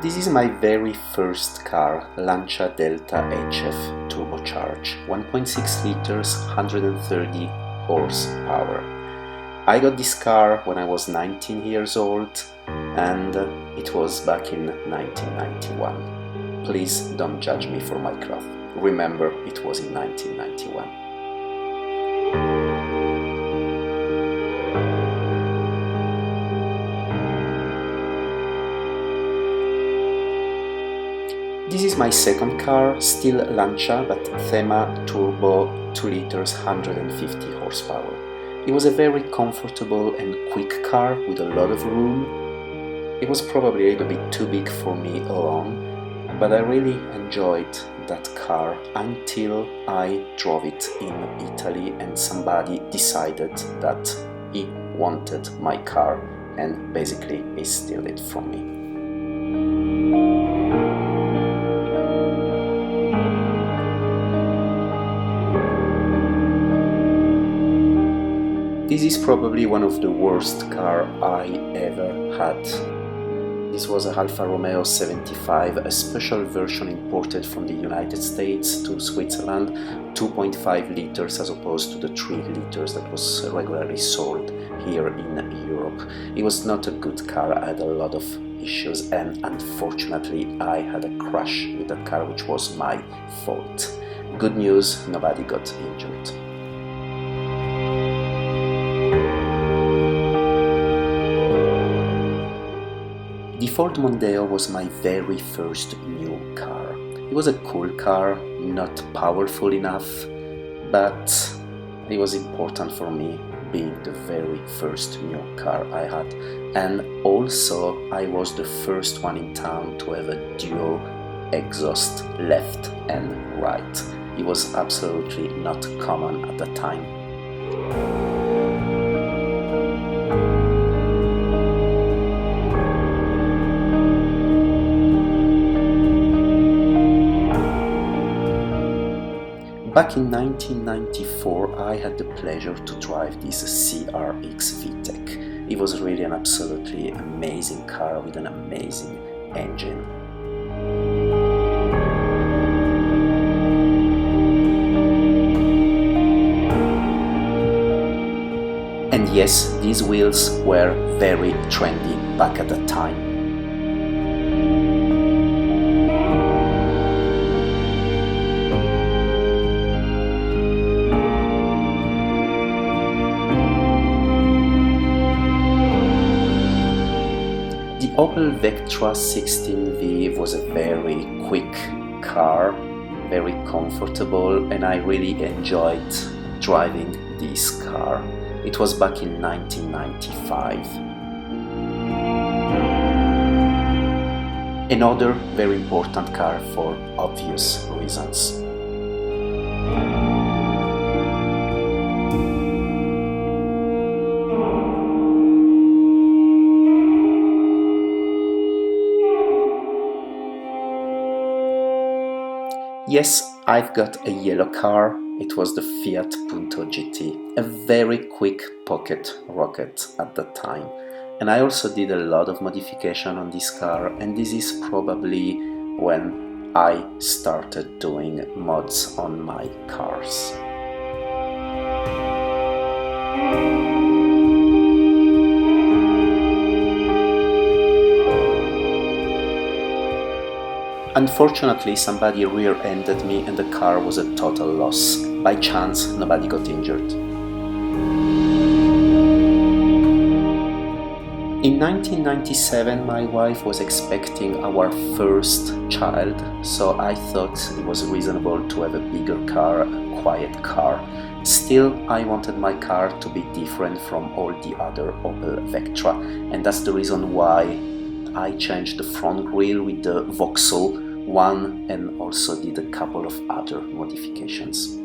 This is my very first car, Lancia Delta HF turbocharged, 1.6 liters, 130 horsepower. I got this car when I was 19 years old and it was back in 1991. Please don't judge me for my cloth. Remember, it was in 1991. This is my second car, still Lancia, but Thema turbo 2 liters 150 horsepower. It was a very comfortable and quick car with a lot of room. It was probably a little bit too big for me alone, but I really enjoyed that car until I drove it in Italy and somebody decided that he wanted my car and basically he stole it from me. This is probably one of the worst cars I ever had. This was a Alfa Romeo 75, a special version imported from the United States to Switzerland, 2.5 liters as opposed to the 3 liters that was regularly sold here in Europe. It was not a good car, I had a lot of issues and unfortunately I had a crash with that car which was my fault. Good news, nobody got injured. The Ford Mondeo was my very first new car. It was a cool car, not powerful enough, but it was important for me being the very first new car I had. And also I was the first one in town to have a dual exhaust left and right. It was absolutely not common at the time. Back in 1994, I had the pleasure to drive this CRX VTEC. It was really an absolutely amazing car with an amazing engine. And yes, these wheels were very trendy back at the time. The Opel Vectra 16V was a very quick car, very comfortable, and I really enjoyed driving this car. It was back in 1995. Another very important car for obvious reasons. Yes, I've got a yellow car. It was the Fiat Punto GT, a very quick pocket rocket at the time. And I also did a lot of modification on this car, and this is probably when I started doing mods on my cars. Unfortunately, somebody rear-ended me and the car was a total loss. By chance, nobody got injured. In 1997, my wife was expecting our first child, so I thought it was reasonable to have a bigger car, a quiet car. Still, I wanted my car to be different from all the other Opel Vectra, and that's the reason why I changed the front grille with the Vauxhall one and also did a couple of other modifications.